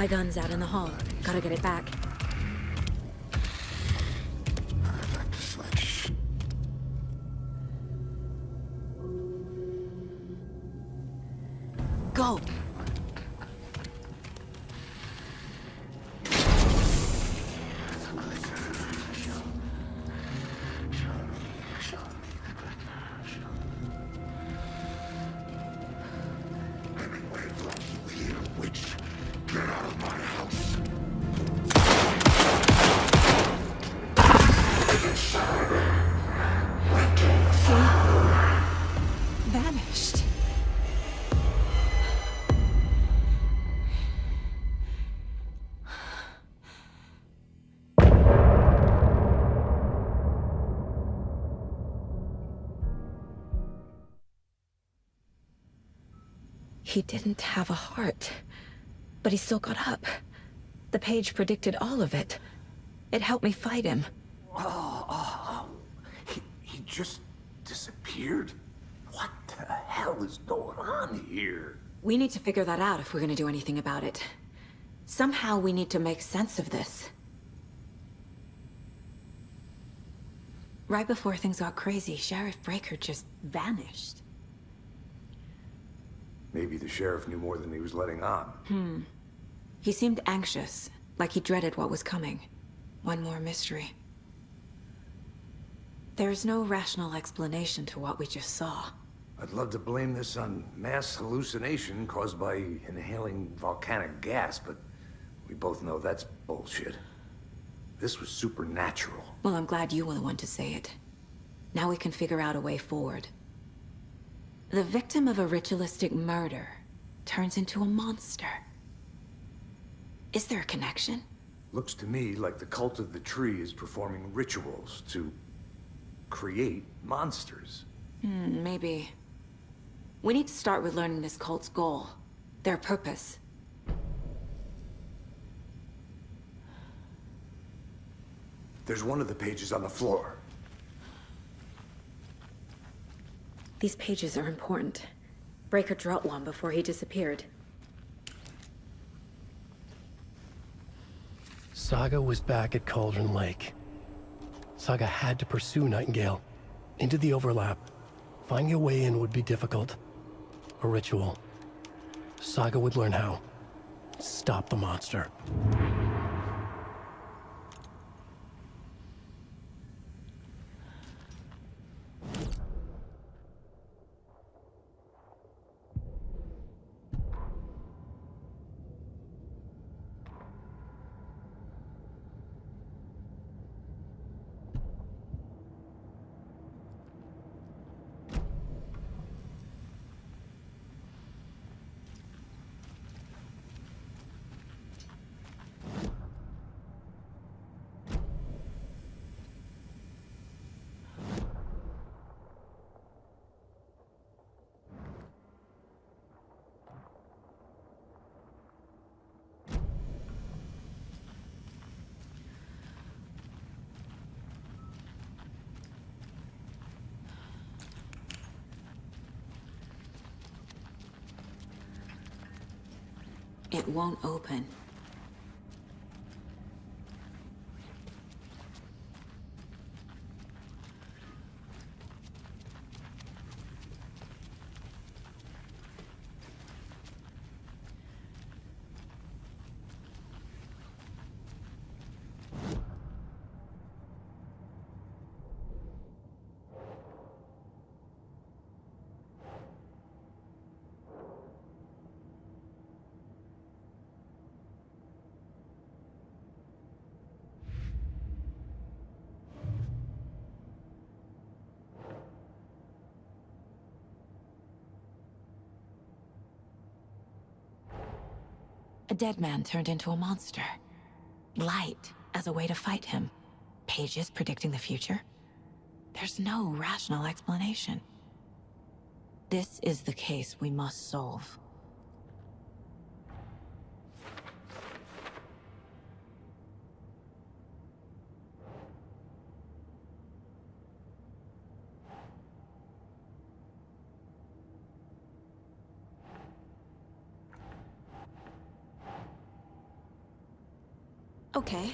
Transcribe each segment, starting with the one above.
My gun's out in the hall. Gotta get it back. Go! Vanished. He didn't have a heart, but he still got up. The page predicted all of it. It helped me fight him. He just disappeared? What the hell is going on here? We need to figure that out if we're gonna do anything about it. Somehow we need to make sense of this. Right before things got crazy, Sheriff Breaker just vanished. Maybe the sheriff knew more than he was letting on. He seemed anxious, like he dreaded what was coming. One more mystery. There's no rational explanation to what we just saw. I'd love to blame this on mass hallucination caused by inhaling volcanic gas, but we both know that's bullshit. This was supernatural. Well, I'm glad you were the one to say it. Now we can figure out a way forward. The victim of a ritualistic murder turns into a monster. Is there a connection? Looks to me like the cult of the tree is performing rituals to create monsters. Maybe. We need to start with learning this cult's goal. Their purpose. There's one of the pages on the floor. These pages are important. Breaker dropped one before he disappeared. Saga was back at Cauldron Lake. Saga had to pursue Nightingale. Into the overlap. Finding a way in would be difficult. A ritual. Saga would learn how. Stop the monster. It won't open. A dead man turned into a monster. Light as a way to fight him. Pages predicting the future. There's no rational explanation. This is the case we must solve. Okay.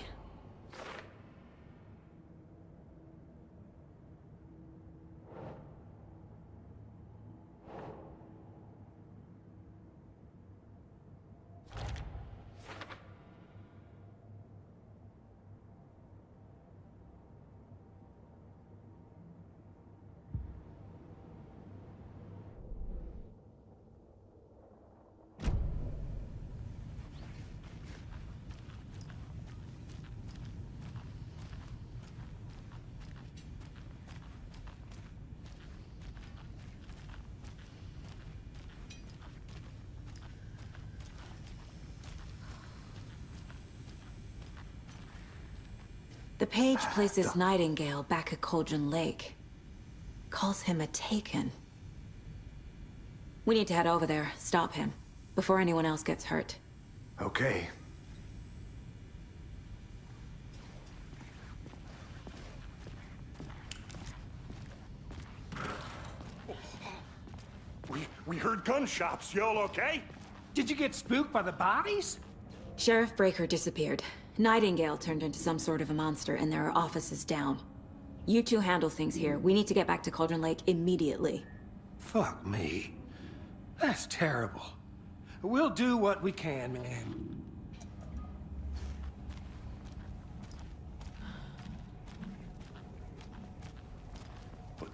The page places Nightingale back at Cauldron Lake. Calls him a Taken. We need to head over there, stop him, before anyone else gets hurt. Okay. We heard gunshots. Y'all okay? Did you get spooked by the bodies? Sheriff Breaker disappeared. Nightingale turned into some sort of a monster, and there are offices down. You two handle things here. We need to get back to Cauldron Lake immediately. Fuck me. That's terrible. We'll do what we can, man. But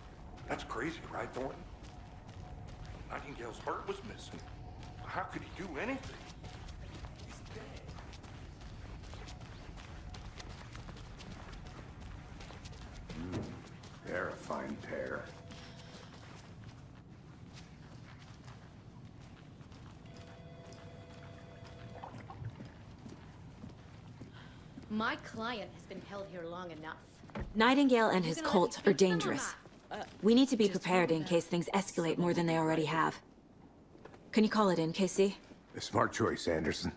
that's crazy, right, Thornton? Nightingale's heart was missing. How could he do anything? He's dead. They're a fine pair. My client has been held here long enough. Nightingale and his gonna let cult me are finish them or dangerous. not? We need to be Just prepared in remember case things escalate more than they already have. Can you call it in, Casey? A smart choice, Anderson.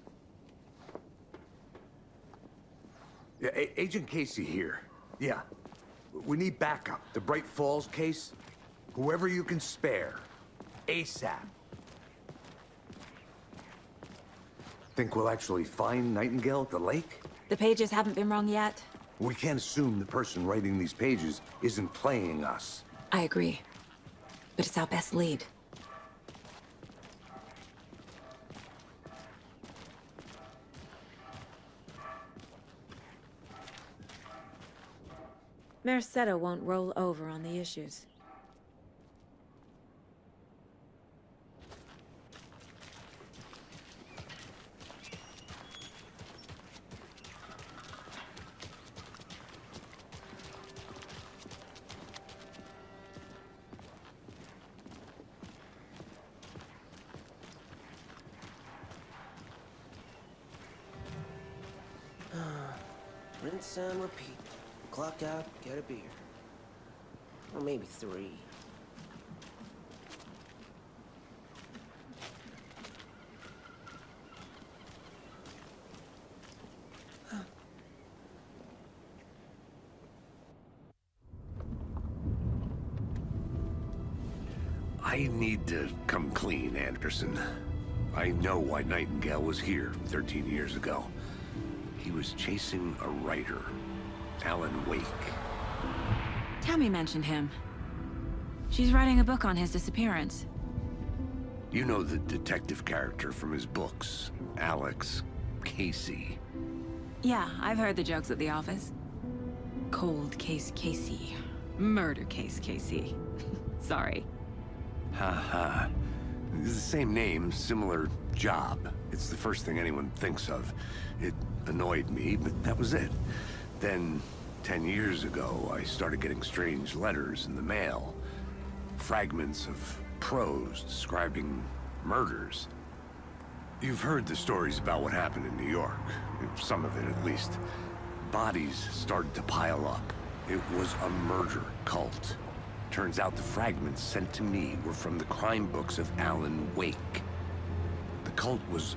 Yeah, Agent Casey here. Yeah. We need backup. The Bright Falls case. Whoever you can spare. ASAP. Think we'll actually find Nightingale at the lake? The pages haven't been wrong yet. We can't assume the person writing these pages isn't playing us. I agree. But it's our best lead. Merced won't roll over on the issues. Rinse and repeat. Clock out, get a beer. Or maybe 3. I need to come clean, Anderson. I know why Nightingale was here 13 years ago. He was chasing a writer, Alan Wake. Tammy mentioned him. She's writing a book on his disappearance. You know the detective character from his books, Alex Casey. Yeah, I've heard the jokes at the office. Cold case Casey. Murder case Casey. Sorry. Ha ha. It's the same name, similar job. It's the first thing anyone thinks of. It annoyed me, but that was it. Then, 10 years ago, I started getting strange letters in the mail. Fragments of prose describing murders. You've heard the stories about what happened in New York. Some of it, at least. Bodies started to pile up. It was a murder cult. Turns out the fragments sent to me were from the crime books of Alan Wake. The cult was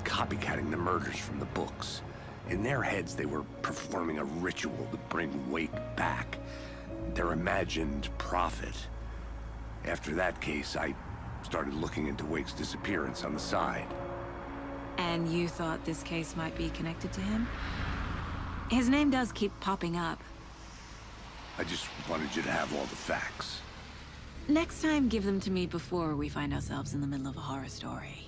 copycatting the murders from the books. In their heads, they were performing a ritual to bring Wake back. Their imagined prophet. After that case, I started looking into Wake's disappearance on the side. And you thought this case might be connected to him? His name does keep popping up. I just wanted you to have all the facts. Next time, give them to me before we find ourselves in the middle of a horror story.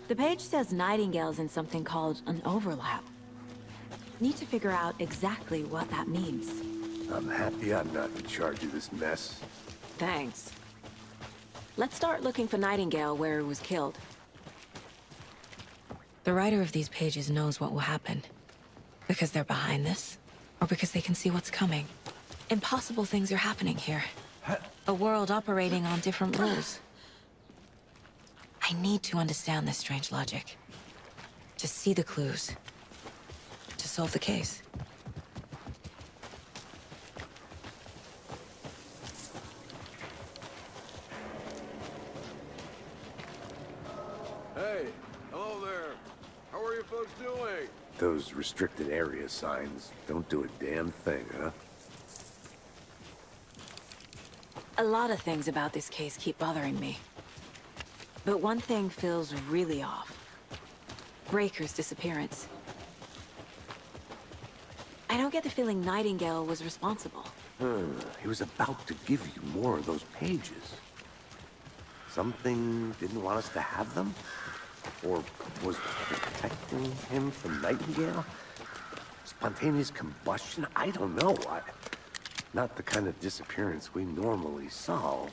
The page says Nightingale's in something called an overlap. Need to figure out exactly what that means. I'm happy I'm not in charge of this mess. Thanks. Let's start looking for Nightingale where he was killed. The writer of these pages knows what will happen. Because they're behind this, or because they can see what's coming. Impossible things are happening here. A world operating on different rules. I need to understand this strange logic. To see the clues. To solve the case. Hey, hello there. How are you folks doing? Those restricted area signs don't do a damn thing, huh? A lot of things about this case keep bothering me. But one thing feels really off. Breaker's disappearance. I don't get the feeling Nightingale was responsible. He was about to give you more of those pages. Something didn't want us to have them? Or was protecting him from Nightingale? Spontaneous combustion? I don't know. Not the kind of disappearance we normally solve.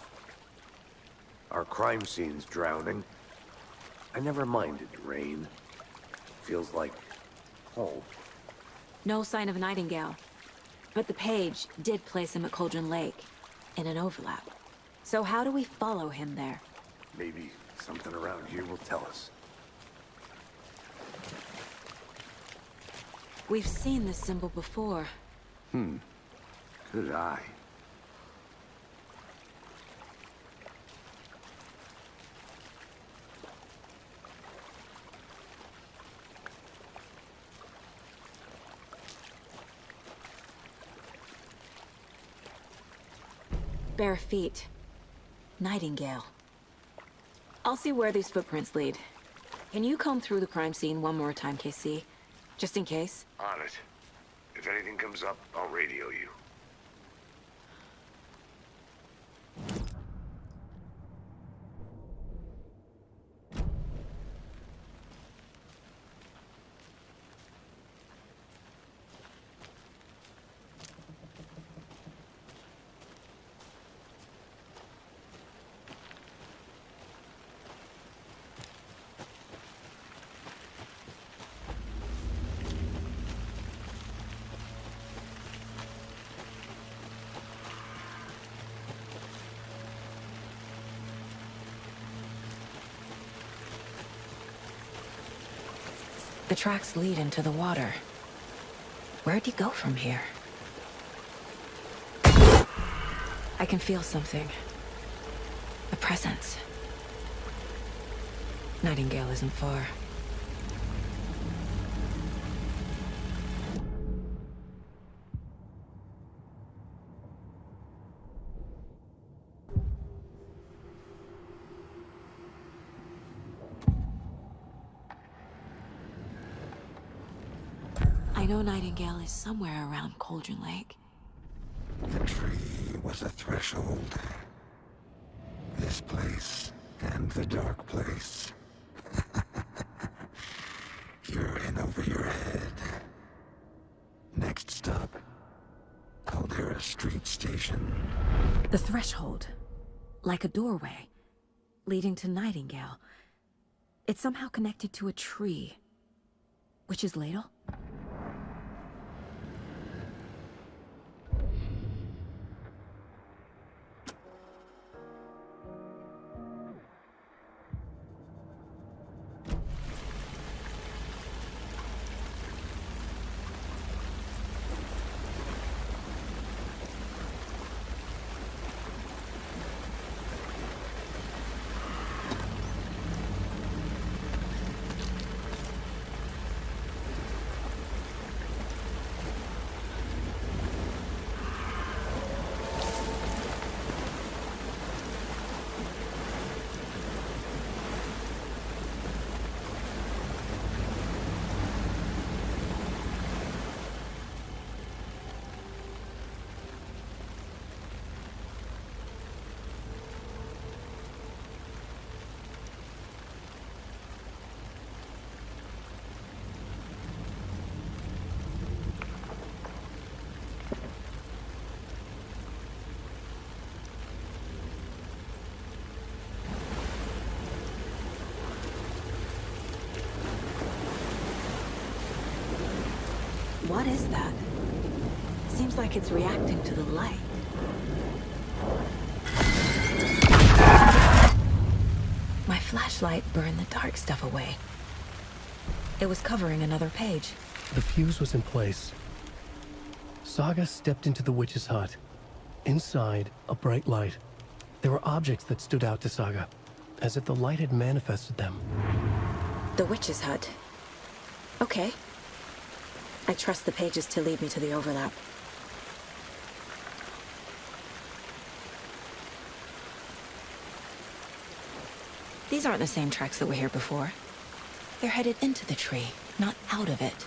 Our crime scene's drowning. I never minded rain. Feels like home. No sign of Nightingale. But the page did place him at Cauldron Lake, in an overlap. So how do we follow him there? Maybe something around here will tell us. We've seen this symbol before. Good eye. Bare feet. Nightingale. I'll see where these footprints lead. Can you comb through the crime scene one more time, KC? Just in case? On it. If anything comes up, I'll radio you. The tracks lead into the water. Where'd he go from here? I can feel something. A presence. Nightingale isn't far. I know Nightingale is somewhere around Cauldron Lake. The tree was a threshold. This place and the dark place. You're in over your head. Next stop, Caldera Street Station. The threshold. Like a doorway. Leading to Nightingale. It's somehow connected to a tree. Witch's Ladle? What is that? Seems like it's reacting to the light. My flashlight burned the dark stuff away. It was covering another page. The fuse was in place. Saga stepped into the witch's hut. Inside, a bright light. There were objects that stood out to Saga, as if the light had manifested them. The witch's hut. Okay. I trust the pages to lead me to the overlap. These aren't the same tracks that were here before. They're headed into the tree, not out of it.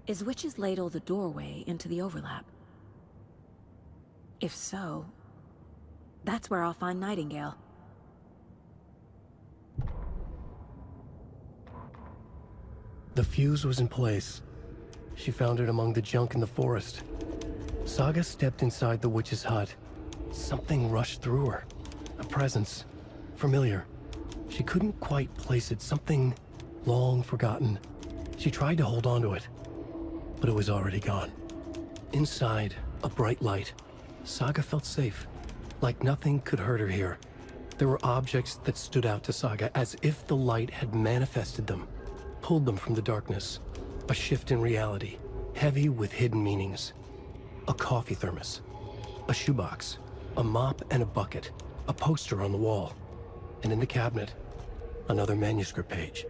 Is Witch's Ladle the doorway into the overlap? If so, that's where I'll find Nightingale. The fuse was in place. She found it among the junk in the forest. Saga stepped inside the witch's hut. Something rushed through her. A presence. Familiar. She couldn't quite place it. Something long forgotten. She tried to hold on to it, but it was already gone. Inside, a bright light. Saga felt safe. Like nothing could hurt her here. There were objects that stood out to Saga as if the light had manifested them, pulled them from the darkness. A shift in reality, heavy with hidden meanings. A coffee thermos, a shoebox, a mop and a bucket, a poster on the wall, and in the cabinet, another manuscript page.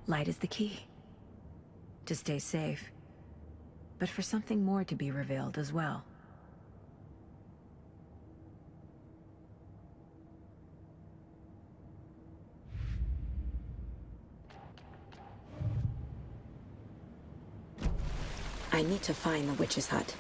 Light is the key. To stay safe. But for something more to be revealed as well. I need to find the witch's hut.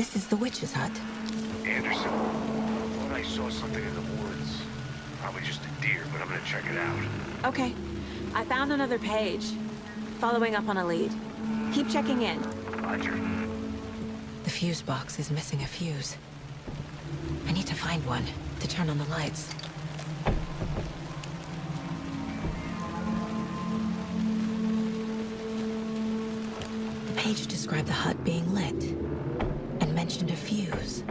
This is the witch's hut. Anderson, thought I saw something in the woods. Probably just a deer, but I'm gonna check it out. Okay. I found another page. Following up on a lead. Keep checking in. Roger. The fuse box is missing a fuse. I need to find one to turn on the lights. The page described the hut being lit and mentioned a fuse.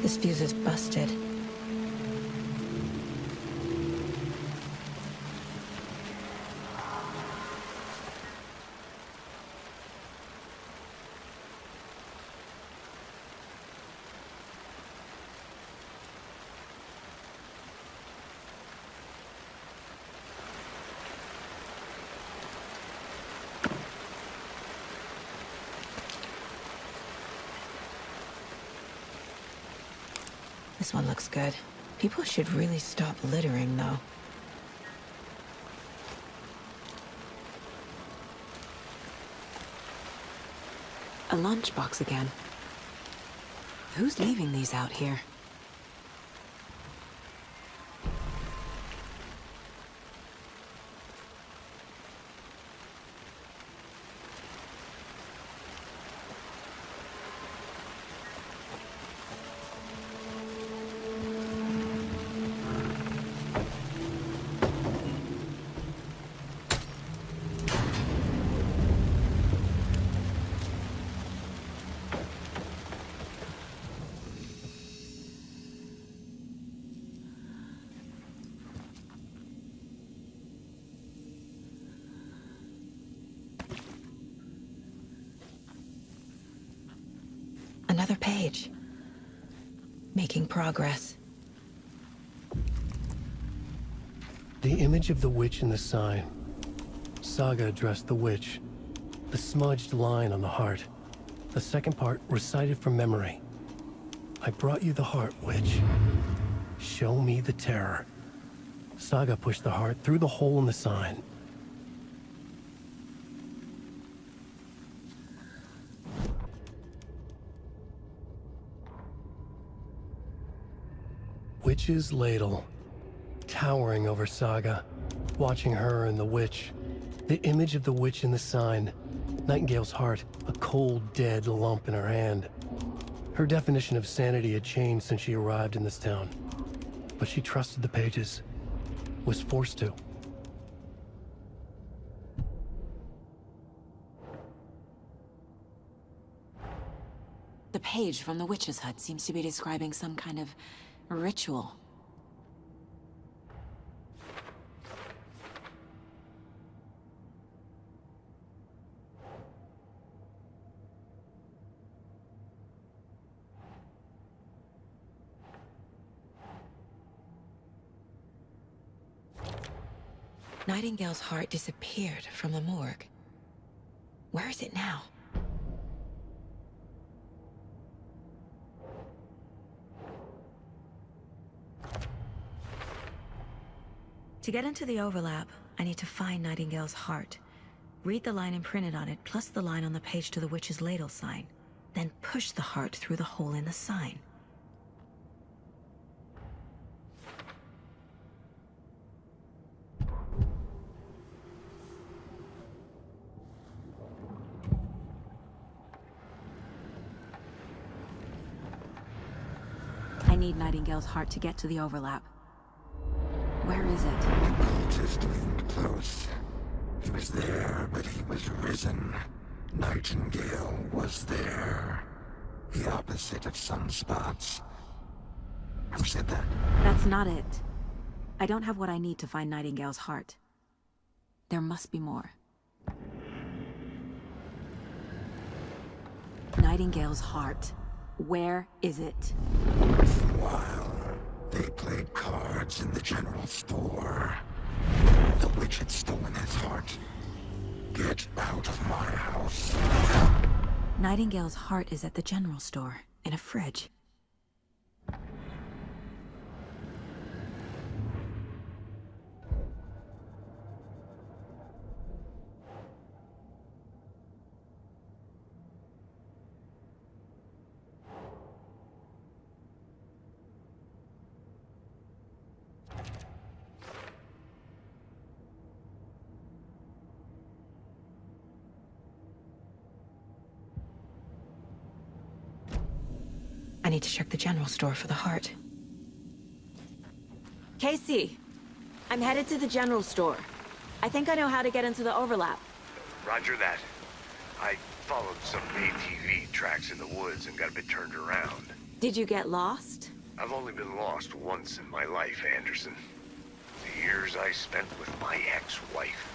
This fuse is busted. This one looks good. People should really stop littering, though. A lunchbox again. Who's leaving these out here? Another page. Making progress. The image of the witch in the sign. Saga addressed the witch. The smudged line on the heart. The second part recited from memory. I brought you the heart, witch. Show me the terror. Saga pushed the heart through the hole in the sign. Witch's ladle, towering over Saga, watching her and the witch. The image of the witch in the sign. Nightingale's heart, a cold, dead lump in her hand. Her definition of sanity had changed since she arrived in this town. But she trusted the pages. Was forced to. The page from the witch's hut seems to be describing some kind of ritual. Nightingale's heart disappeared from the morgue. Where is it now? To get into the overlap, I need to find Nightingale's heart. Read the line imprinted on it, plus the line on the page to the witch's ladle sign. Then push the heart through the hole in the sign. need Nightingale's heart to get to the overlap. Where is it? The cultist leaned close. He was there, but he was risen. Nightingale was there. The opposite of sunspots. Who said that? That's not it. I don't have what I need to find Nightingale's heart. There must be more. Nightingale's heart. Where is it? While they played cards in the general store, the witch had stolen his heart. Get out of my house. Nightingale's heart is at the general store, in a fridge. I need to check the general store for the heart. Casey, I'm headed to the general store. I think I know how to get into the overlap. Roger that. I followed some ATV tracks in the woods and got a bit turned around. Did you get lost? I've only been lost once in my life, Anderson. The years I spent with my ex-wife.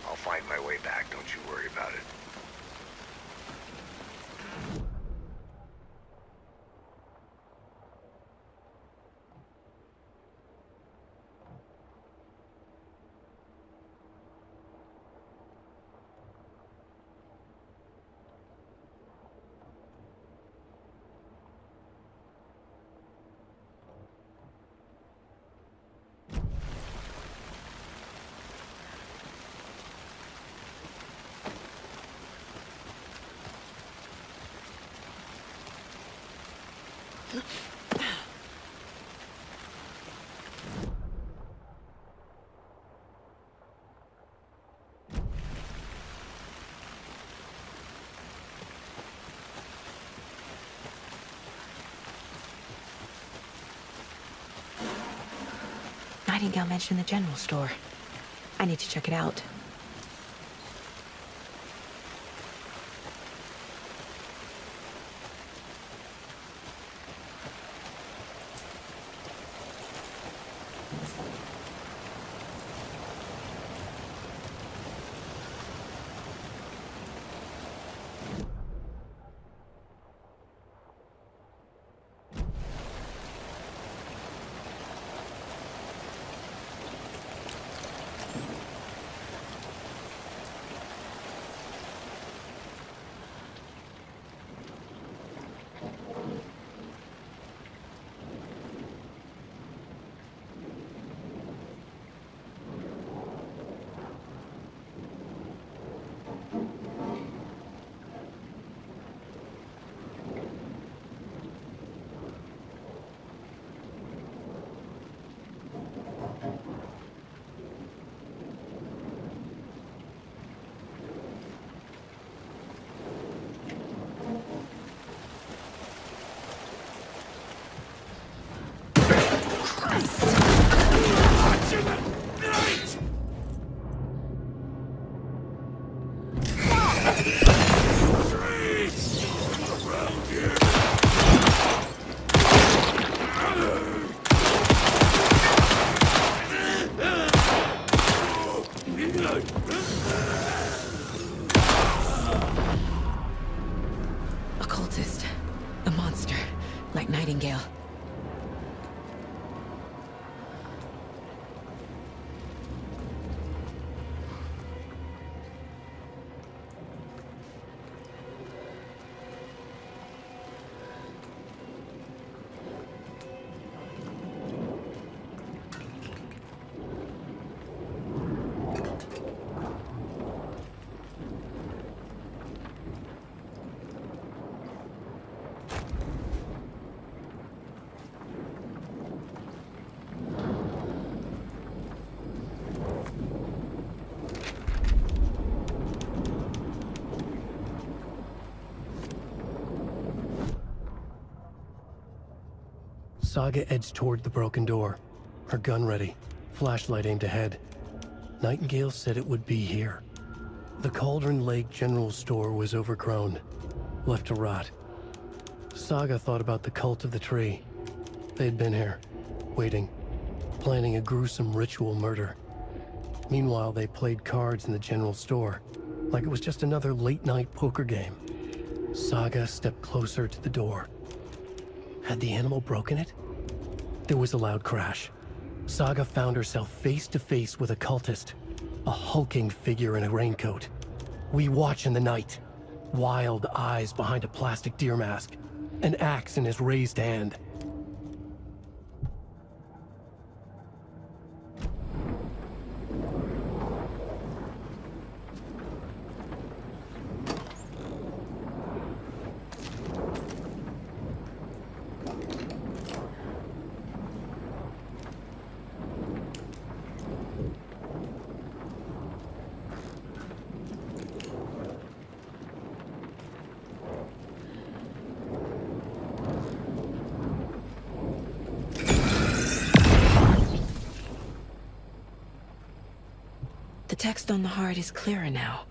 I'll find my way back, don't you worry about it. Nightingale mentioned the general store. I need to check it out. Occultist. A monster. Like Nightingale. Saga edged toward the broken door, her gun ready, flashlight aimed ahead. Nightingale said it would be here. The Cauldron Lake General Store was overgrown, left to rot. Saga thought about the cult of the tree. They'd been here, waiting, planning a gruesome ritual murder. Meanwhile, they played cards in the general store, like it was just another late-night poker game. Saga stepped closer to the door. Had the animal broken it? There was a loud crash. Saga found herself face to face with a cultist, a hulking figure in a raincoat. We watch in the night. Wild eyes behind a plastic deer mask, an axe in his raised hand. The text on the heart is clearer now.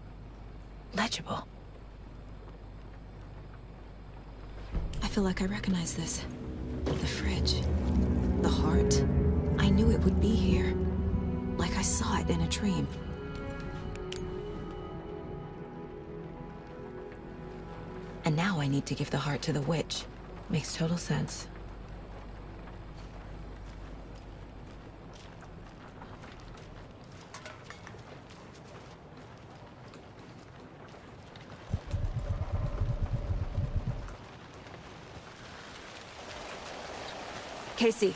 Legible. I feel like I recognize this. The fridge. The heart. I knew it would be here. Like I saw it in a dream. And now I need to give the heart to the witch. Makes total sense. Casey,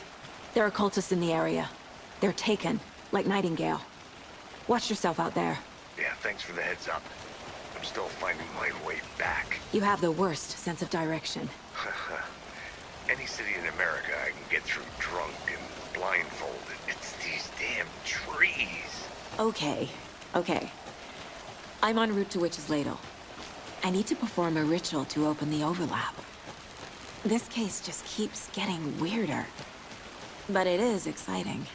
there are cultists in the area. They're taken, like Nightingale. Watch yourself out there. Yeah, thanks for the heads up. I'm still finding my way back. You have the worst sense of direction. Any city in America I can get through drunk and blindfolded. It's these damn trees. Okay. I'm en route to Witch's Ladle. I need to perform a ritual to open the overlap. This case just keeps getting weirder. But it is exciting.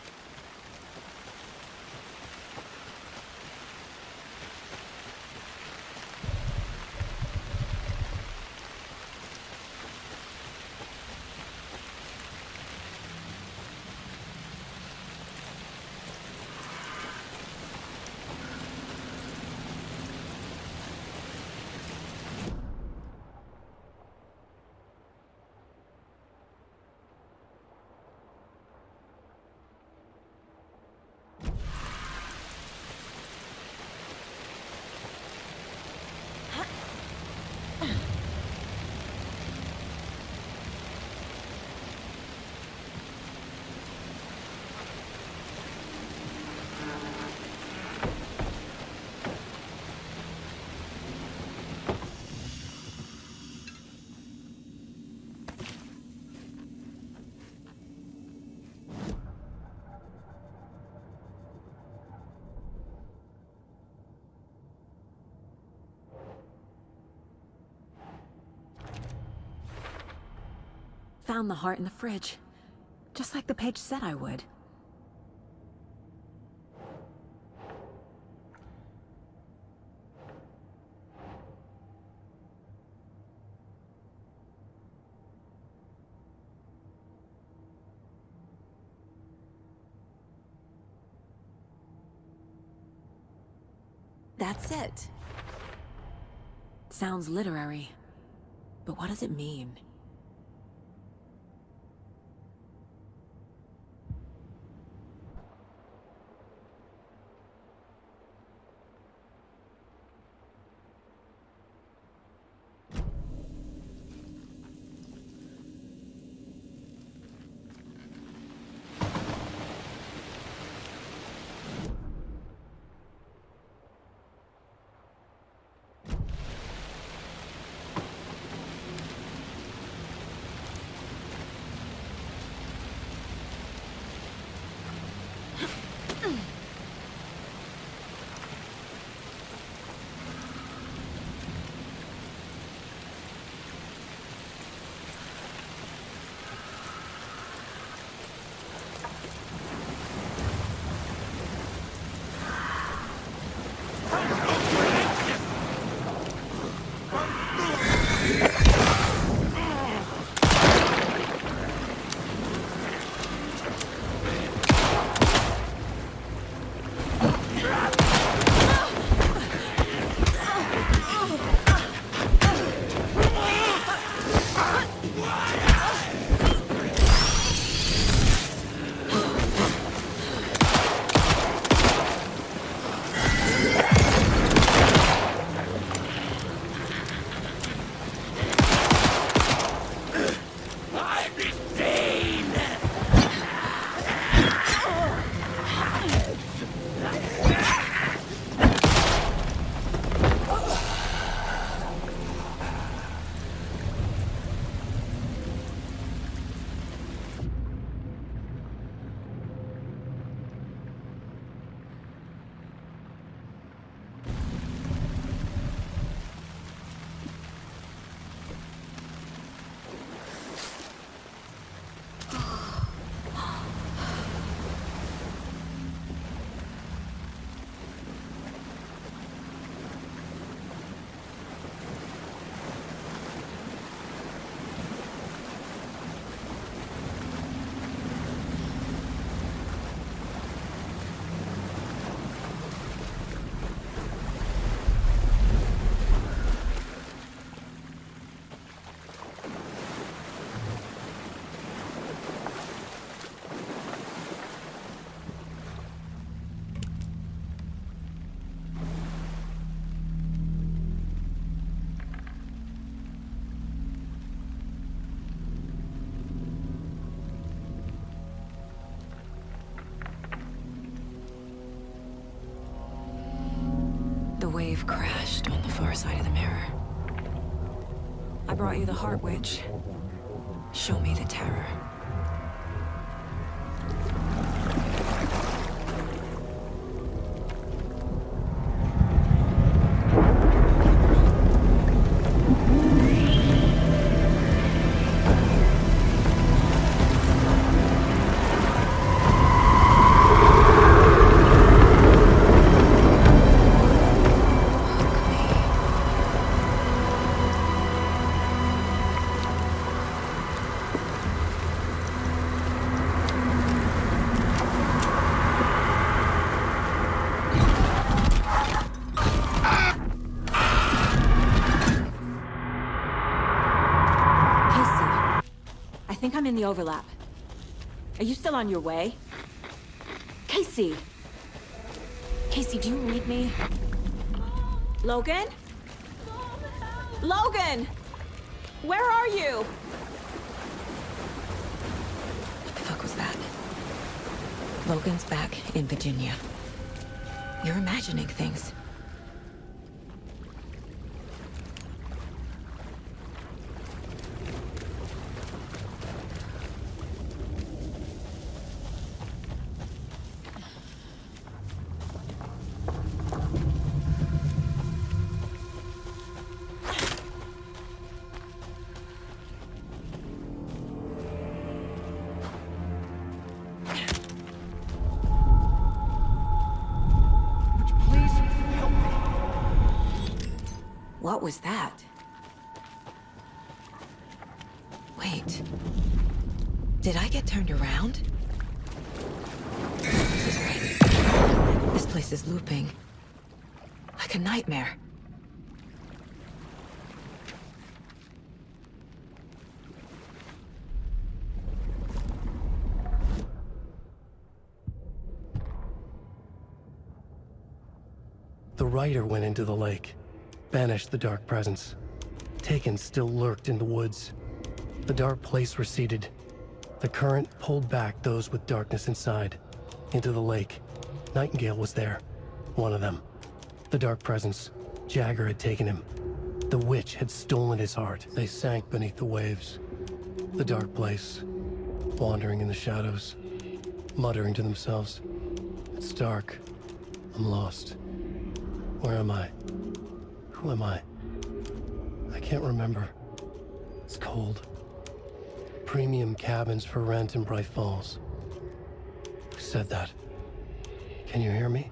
Found the heart in the fridge. Just like the page said I would. That's it. Sounds literary. But what does it mean? wave crashed on the far side of the mirror. I brought you the Heart Witch. Show me the terror. I think I'm in the overlap. Are you still on your way? Casey! Casey, do you read me? Logan? Logan! Where are you? What the fuck was that? Logan's back in Virginia. You're imagining things. What was that? Wait. Did I get turned around? This is right. This place is looping. Like a nightmare. The Rider went into the lake. Banished the dark presence. Taken still lurked in the woods. The dark place receded. The current pulled back those with darkness inside. Into the lake. Nightingale was there. One of them. The dark presence. Jagger had taken him. The witch had stolen his heart. They sank beneath the waves. The dark place. Wandering in the shadows. Muttering to themselves. It's dark. I'm lost. Where am I? Who am I? I can't remember. It's cold. Premium cabins for rent in Bright Falls. Who said that? Can you hear me?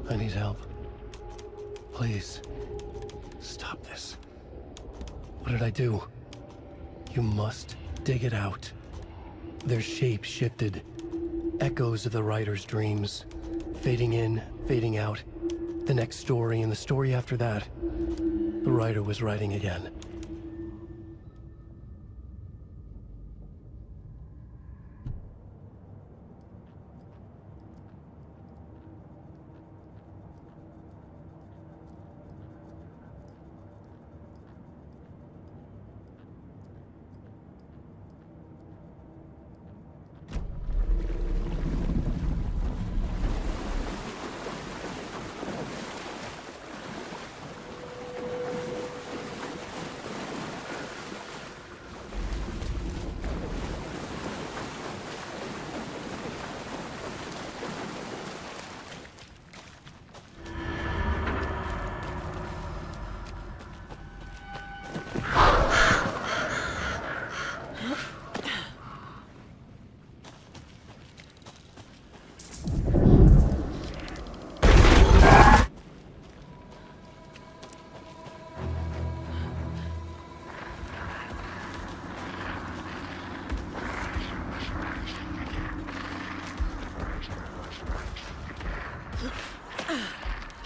I need help. Please. Stop this. What did I do? You must dig it out. Their shape shifted. Echoes of the Rider's dreams. Fading in, fading out. The next story and the story after that. The Rider was writing again.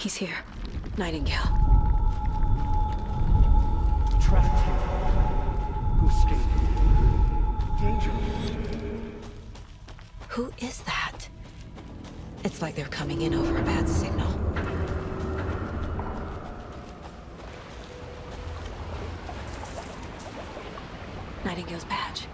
He's here. Nightingale. Trapped here. Who escaped? Danger. Who is that? It's like they're coming in over a bad signal. Nightingale's badge.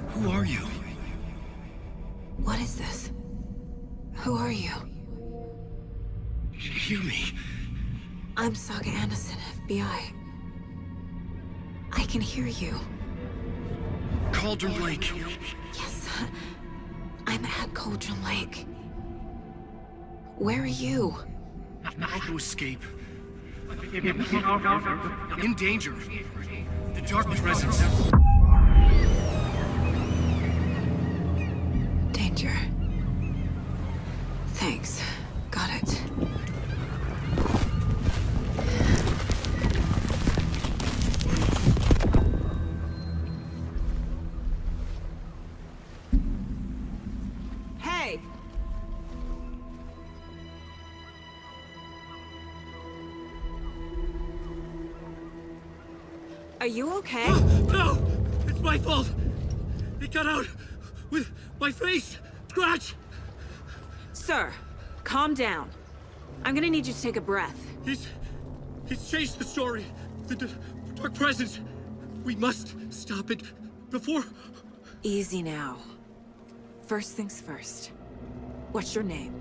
Who are you? What is this? Who are you? Hear me. I'm Saga Anderson, FBI. I can hear you. Cauldron Lake. Yes, I'm at Cauldron Lake. Where are you? How to escape. In danger. The dark presence. Danger. Thanks. Got it. Hey! Are you okay? No! It's my fault! It got out with my face! Scratch! Sir, calm down. I'm gonna need you to take a breath. He's changed the story. The dark presence. We must stop it before... Easy now. First things first. What's your name?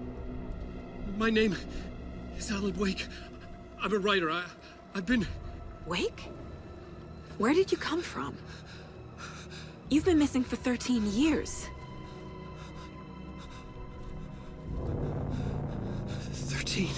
My name is Alan Wake. I'm a writer. I've been... Wake? Where did you come from? You've been missing for 13 years. 13.